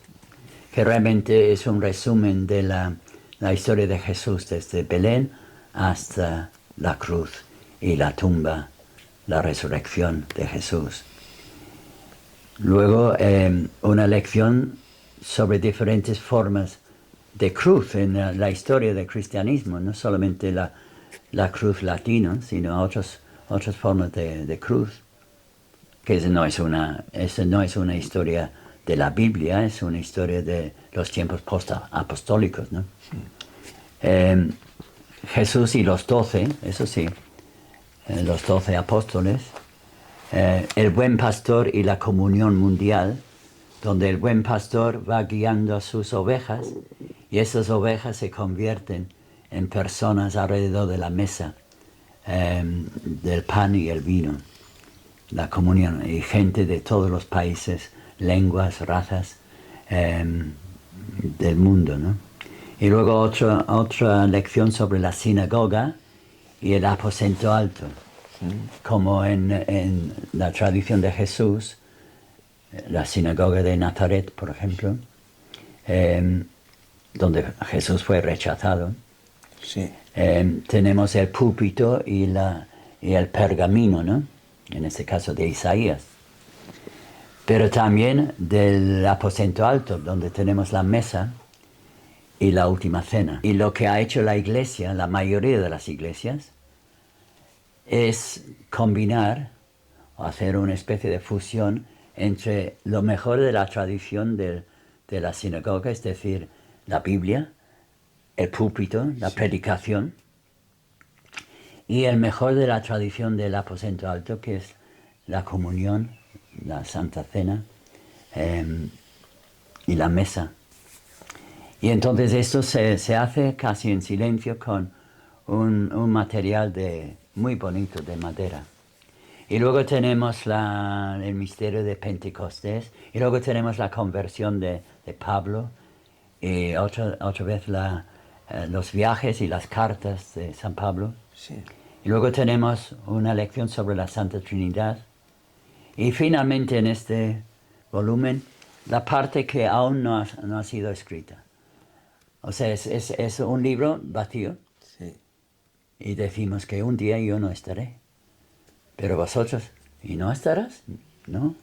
S2: que realmente es un resumen de la historia de Jesús desde Belén hasta la cruz y la tumba, la resurrección de Jesús. Luego, una lección sobre diferentes formas de cruz en la historia del cristianismo, no solamente la cruz latina, sino otras formas de cruz, que esa no es una historia de la Biblia, es una historia de los tiempos post-apostólicos, ¿no? Jesús y los 12, eso sí, los 12 apóstoles, el buen pastor y la comunión mundial, donde el buen pastor va guiando a sus ovejas y esas ovejas se convierten en personas alrededor de la mesa del pan y el vino, la comunión, y gente de todos los países, lenguas, razas del mundo, ¿no? Y luego otra lección sobre la sinagoga y el aposento alto, como en la tradición de Jesús, la sinagoga de Nazaret, por ejemplo, donde Jesús fue rechazado.
S1: Sí.
S2: Tenemos el púlpito y el pergamino, ¿no? En este caso de Isaías. Pero también del aposento alto, donde tenemos la mesa y la última cena. Y lo que ha hecho la iglesia, la mayoría de las iglesias, es combinar o hacer una especie de fusión entre lo mejor de la tradición de la sinagoga, es decir, la Biblia, el púlpito, la predicación, y el mejor de la tradición del aposento alto, que es la comunión, la Santa Cena y la mesa. Y entonces esto se hace casi en silencio con un material muy bonito de madera. Y luego tenemos el misterio de Pentecostés, y luego tenemos la conversión de Pablo, y otra vez los viajes y las cartas de San Pablo.
S1: Sí.
S2: Y luego tenemos una lección sobre la Santa Trinidad. Y finalmente en este volumen, la parte que aún no ha sido escrita. O sea, es un libro vacío.
S1: Sí.
S2: Y decimos que un día yo no estaré. Pero vosotros, ¿y no estarás? No.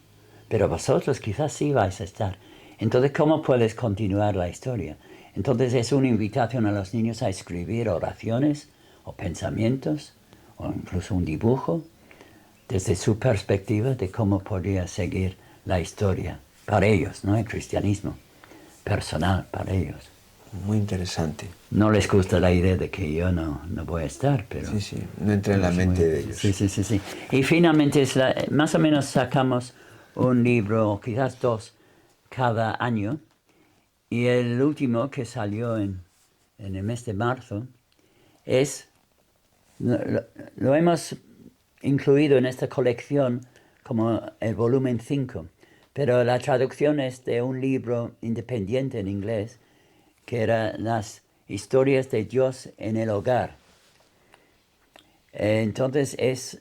S2: pero vosotros quizás sí vais a estar. Entonces, ¿cómo puedes continuar la historia? Entonces es una invitación a los niños a escribir oraciones o pensamientos o incluso un dibujo desde su perspectiva de cómo podría seguir la historia para ellos, ¿no? El cristianismo personal para ellos.
S1: Muy interesante.
S2: No les gusta la idea de que yo no voy a estar, pero...
S1: Sí, no entra en la mente de ellos.
S2: Sí. Y finalmente, más o menos sacamos un libro, o quizás dos, cada año. Y el último que salió en el mes de marzo lo hemos incluido en esta colección como el volumen 5, pero la traducción es de un libro independiente en inglés que era Las historias de Dios en el hogar. Entonces es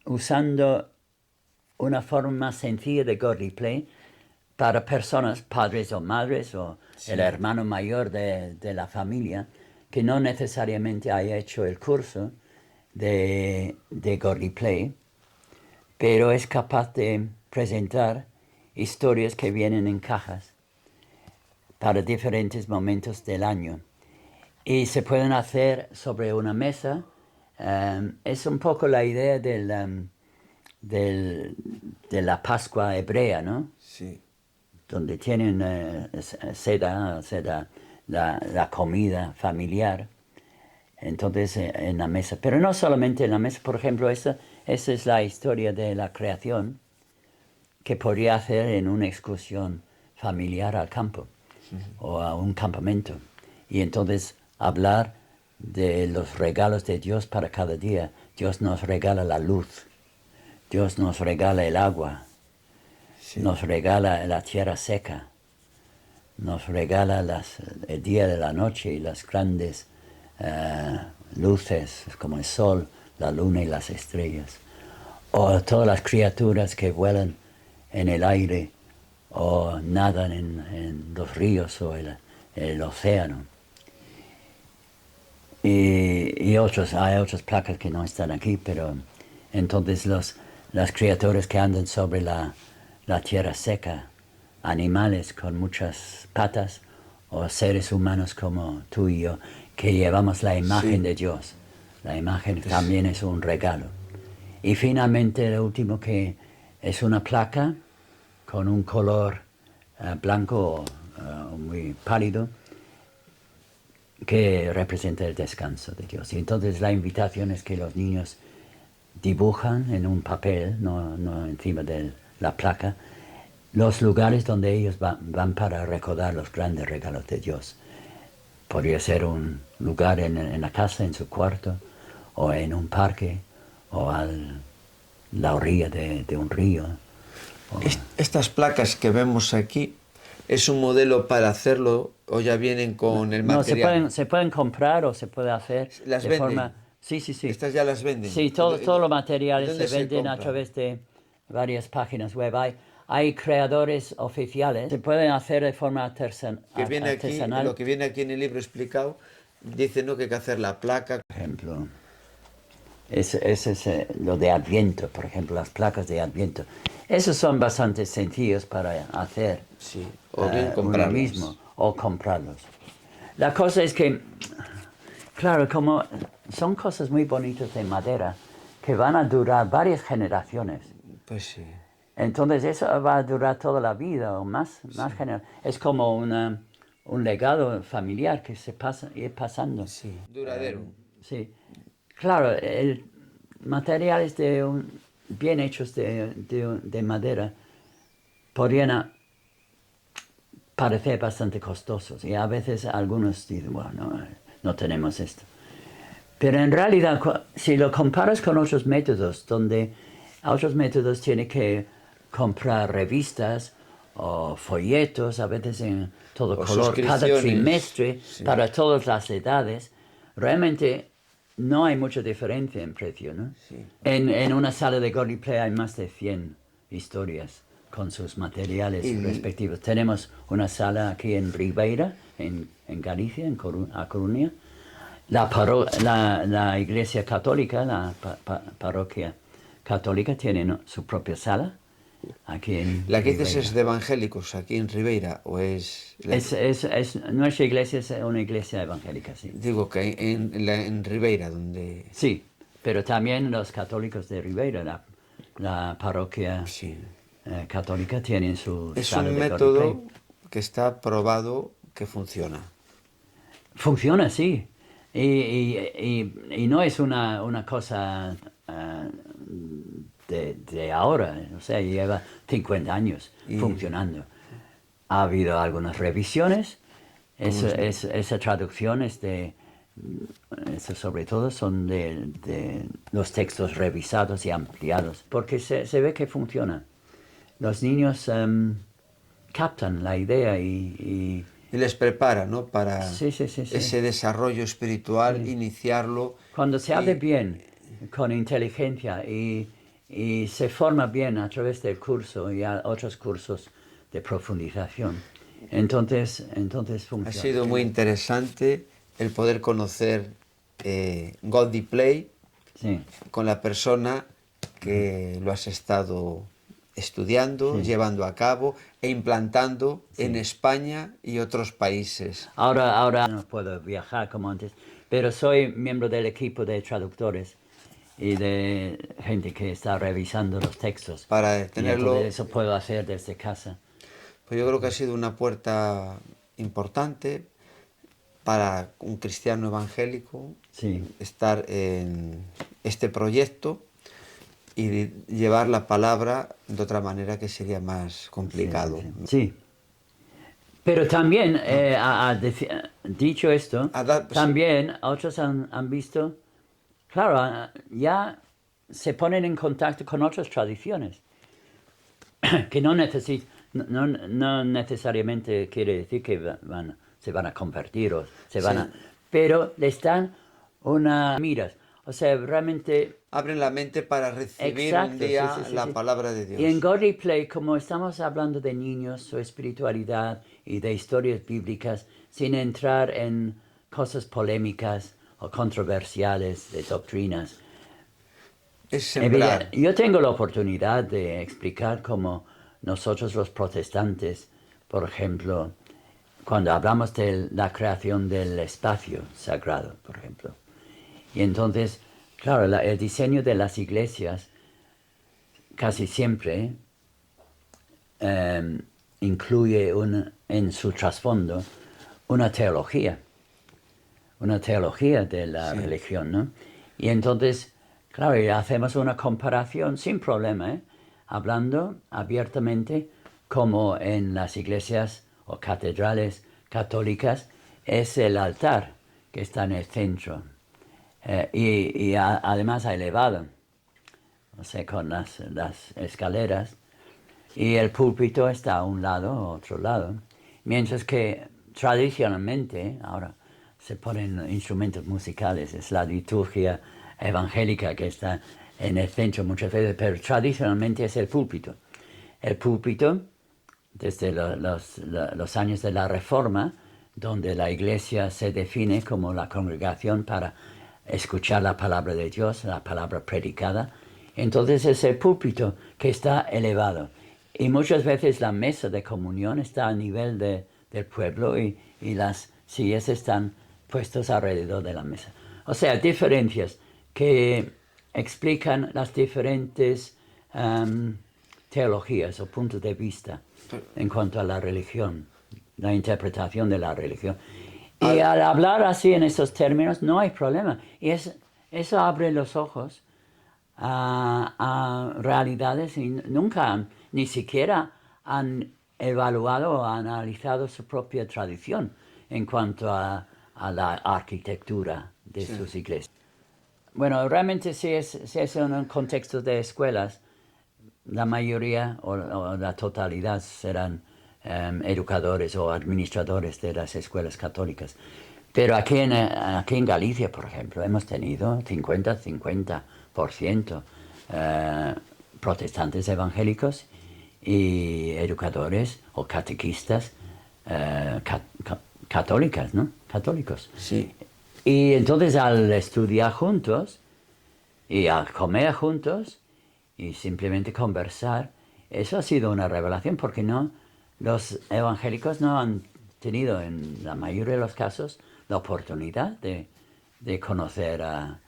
S2: usando una forma más sencilla de Godly Play para personas, padres o madres o el hermano mayor de la familia que no necesariamente haya hecho el curso de Godly Play, pero es capaz de presentar historias que vienen en cajas para diferentes momentos del año. Y se pueden hacer sobre una mesa. Es un poco la idea de la Pascua hebrea, ¿no?
S1: Sí.
S2: Donde tienen la comida familiar, entonces en la mesa. Pero no solamente en la mesa, por ejemplo, esa es la historia de la creación que podría hacer en una excursión familiar al campo o a un campamento. Y entonces hablar de los regalos de Dios para cada día. Dios nos regala la luz, Dios nos regala el agua, nos regala la tierra seca, nos regala el día de la noche y las grandes luces como el sol, la luna y las estrellas. O todas las criaturas que vuelan en el aire o nadan en los ríos o el océano. Y hay otras placas que no están aquí, pero entonces las criaturas que andan sobre la tierra seca, animales con muchas patas o seres humanos como tú y yo, que llevamos la imagen de Dios. La imagen también es un regalo. Y finalmente el último que es una placa con un color blanco muy pálido que representa el descanso de Dios. Y entonces la invitación es que los niños dibujan en un papel, no encima de la placa, los lugares donde ellos van para recordar los grandes regalos de Dios. Podría ser un lugar en la casa, en su cuarto, o en un parque, o a la orilla de un río.
S1: Estas placas que vemos aquí, ¿es un modelo para hacerlo o ya vienen con el material?
S2: No, se pueden comprar o se puede hacer
S1: ¿Las
S2: de
S1: venden?
S2: forma... Sí.
S1: ¿Estas ya las venden?
S2: Sí, todos los materiales
S1: ¿Dónde
S2: se venden a
S1: compran?
S2: través de varias páginas web. Hay creadores oficiales. Se pueden hacer de forma artesanal.
S1: Lo que viene aquí en el libro explicado, dice ¿no? que hay que hacer la placa.
S2: Por ejemplo, ese es lo de Adviento, por ejemplo, las placas de Adviento. Esos son bastante sencillos para hacer.
S1: Sí, o bien comprarlos.
S2: Uno mismo, o comprarlos. La cosa es que, claro, como son cosas muy bonitas de madera que van a durar varias generaciones.
S1: Pues sí.
S2: Entonces eso va a durar toda la vida o más generaciones. Es como un legado familiar que se pasa ir pasando.
S1: Sí, duradero.
S2: Sí. Claro, materiales bien hechos de madera podrían parecer bastante costosos y a veces algunos dicen, bueno, no tenemos esto. Pero en realidad, si lo comparas con otros métodos, donde otros métodos tienen que comprar revistas o folletos, a veces en todo color, cada trimestre, para todas las edades, realmente no hay mucha diferencia en precio, ¿no?
S1: Sí.
S2: En una sala de Godly Play hay más de 100 historias con sus materiales respectivos. Tenemos una sala aquí en Ribeira, en Galicia, a Coruña. La iglesia católica, la parroquia católica tiene su propia sala aquí en
S1: ¿La que dices
S2: Ribeira.
S1: es de evangélicos aquí en Ribeira o es...?
S2: Nuestra iglesia es una iglesia evangélica, sí.
S1: Digo que en Ribeira, donde...
S2: Sí, pero también los católicos de Ribeira, la parroquia
S1: Sí.
S2: católica, tienen su
S1: Es
S2: sala
S1: un
S2: de God Play.
S1: método que está probado que funciona.
S2: Funciona, sí. Y no es una cosa de ahora, o sea, lleva 50 años
S1: Y
S2: funcionando. Ha habido algunas revisiones,
S1: como es-
S2: esa traducción eso sobre todo son de los textos revisados y ampliados, porque se ve que funciona. Los niños captan la idea
S1: y les prepara, ¿no? Para
S2: sí, sí, sí, sí.
S1: ese desarrollo espiritual,
S2: Sí.
S1: iniciarlo
S2: Cuando se hace
S1: y
S2: bien, con inteligencia y se forma bien a través del curso y a otros cursos de profundización, entonces
S1: ha
S2: funciona.
S1: sido muy interesante el poder conocer Goldie Play
S2: Sí,
S1: con la persona que lo has estado estudiando,
S2: sí,
S1: llevando a cabo e implantando en
S2: sí.
S1: España y otros países.
S2: Ahora no puedo viajar como antes, pero soy miembro del equipo de traductores y de gente que está revisando los textos.
S1: Para
S2: Y entonces
S1: tenerlo,
S2: eso puedo hacer desde casa.
S1: pues yo creo que ha sido una puerta importante para un cristiano evangélico
S2: Sí,
S1: estar en este proyecto y llevar la palabra de otra manera que sería más
S2: sí, sí,
S1: complicado.
S2: sí. Sí. Pero también, dicho esto,
S1: Sí,
S2: también otros han visto, claro, ya se ponen en contacto con otras tradiciones, que no necesariamente quiere decir que se van a convertir o se van a...
S1: sí.
S2: Pero les dan una miras. O sea, realmente,
S1: Abren la mente para recibir un
S2: exacto, sí, sí,
S1: día
S2: sí,
S1: la
S2: sí.
S1: palabra de
S2: Y en
S1: Dios.
S2: Godly Play, como estamos hablando de niños, su espiritualidad y de historias bíblicas, sin entrar en cosas polémicas o controversiales de doctrinas,
S1: Es sembrar.
S2: yo tengo la oportunidad de explicar cómo nosotros los protestantes, por ejemplo, cuando hablamos de la creación del espacio sagrado, por ejemplo, y entonces, claro, el diseño de las iglesias casi siempre eh, incluye en su trasfondo una teología de la
S1: Sí.
S2: religión, ¿no? Y entonces, claro, y hacemos una comparación sin problema, ¿eh? Hablando abiertamente como en las iglesias o catedrales católicas es el altar que está en el centro además elevado, o sea, con las escaleras, y el púlpito está a un lado o otro lado, mientras que tradicionalmente, ahora se ponen instrumentos musicales, es la liturgia evangélica que está en el centro muchas veces, pero tradicionalmente es el púlpito. El púlpito, desde los años de la Reforma, donde la iglesia se define como la congregación para escuchar la palabra de Dios, la palabra predicada, entonces es el púlpito que está elevado. Y muchas veces la mesa de comunión está a nivel del pueblo y las sillas están puestas alrededor de la mesa. O sea, diferencias que explican las diferentes teologías o puntos de vista en cuanto a la religión, la interpretación de la religión. Y
S1: Al-
S2: al hablar así en esos términos no hay problema. Y eso abre los ojos a realidades y nunca ni siquiera han evaluado o analizado su propia tradición en cuanto a la arquitectura de
S1: sí.
S2: sus iglesias. Bueno, realmente si es en un contexto de escuelas, la mayoría o la totalidad serán educadores o administradores de las escuelas católicas. Pero aquí en Galicia, por ejemplo, hemos tenido 50-50% protestantes evangélicos y educadores o catequistas católicas, ¿no? Católicos.
S1: Sí.
S2: Y entonces al estudiar juntos y al comer juntos y simplemente conversar, eso ha sido una revelación porque no, los evangélicos no han tenido en la mayoría de los casos la oportunidad de conocer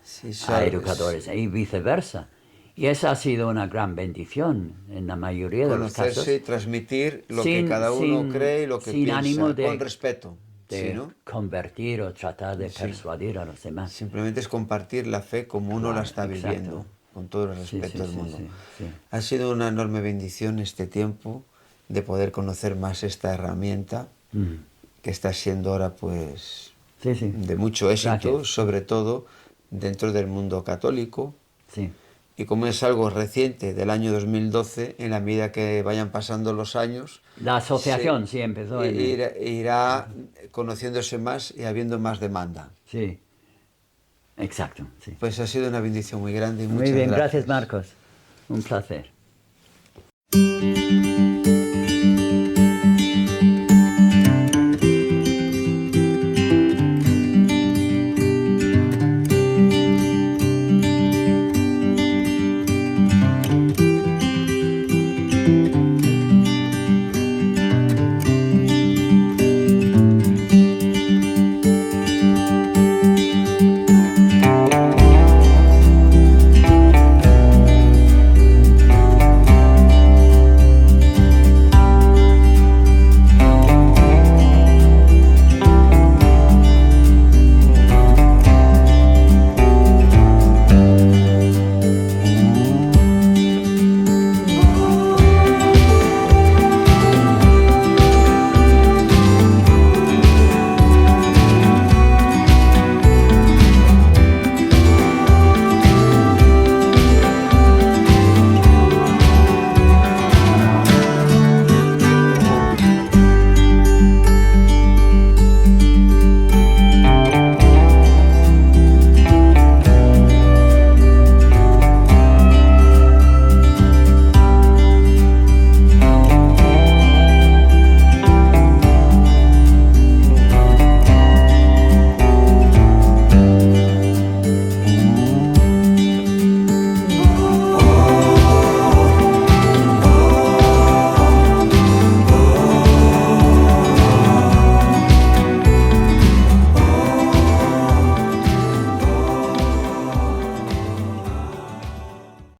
S1: Sí,
S2: a educadores y viceversa. Y esa ha sido una gran bendición en la mayoría de los casos.
S1: conocerse y transmitir lo que cada uno cree y lo que
S2: sin
S1: piensa,
S2: ánimo
S1: con respeto, ¿sí,
S2: de
S1: no?
S2: convertir o tratar de
S1: Sí.
S2: persuadir a los demás.
S1: Simplemente es compartir la fe como uno la
S2: Claro,
S1: está
S2: exacto.
S1: viviendo, con todo el
S2: Sí,
S1: respeto
S2: sí,
S1: del
S2: sí,
S1: mundo.
S2: sí, sí.
S1: Ha sido una enorme bendición este tiempo de poder conocer más esta herramienta que está siendo ahora pues
S2: Sí, sí.
S1: de mucho éxito,
S2: Gracias.
S1: sobre todo dentro del mundo católico.
S2: Sí.
S1: Y como es algo reciente del año 2012, en la medida que vayan pasando los años,
S2: La asociación sí empezó en el...
S1: irá conociéndose más y habiendo más demanda.
S2: Sí, exacto, sí.
S1: Pues ha sido una bendición muy grande y
S2: Muy
S1: muchas
S2: bien, gracias
S1: gracias.
S2: Marcos. Un placer.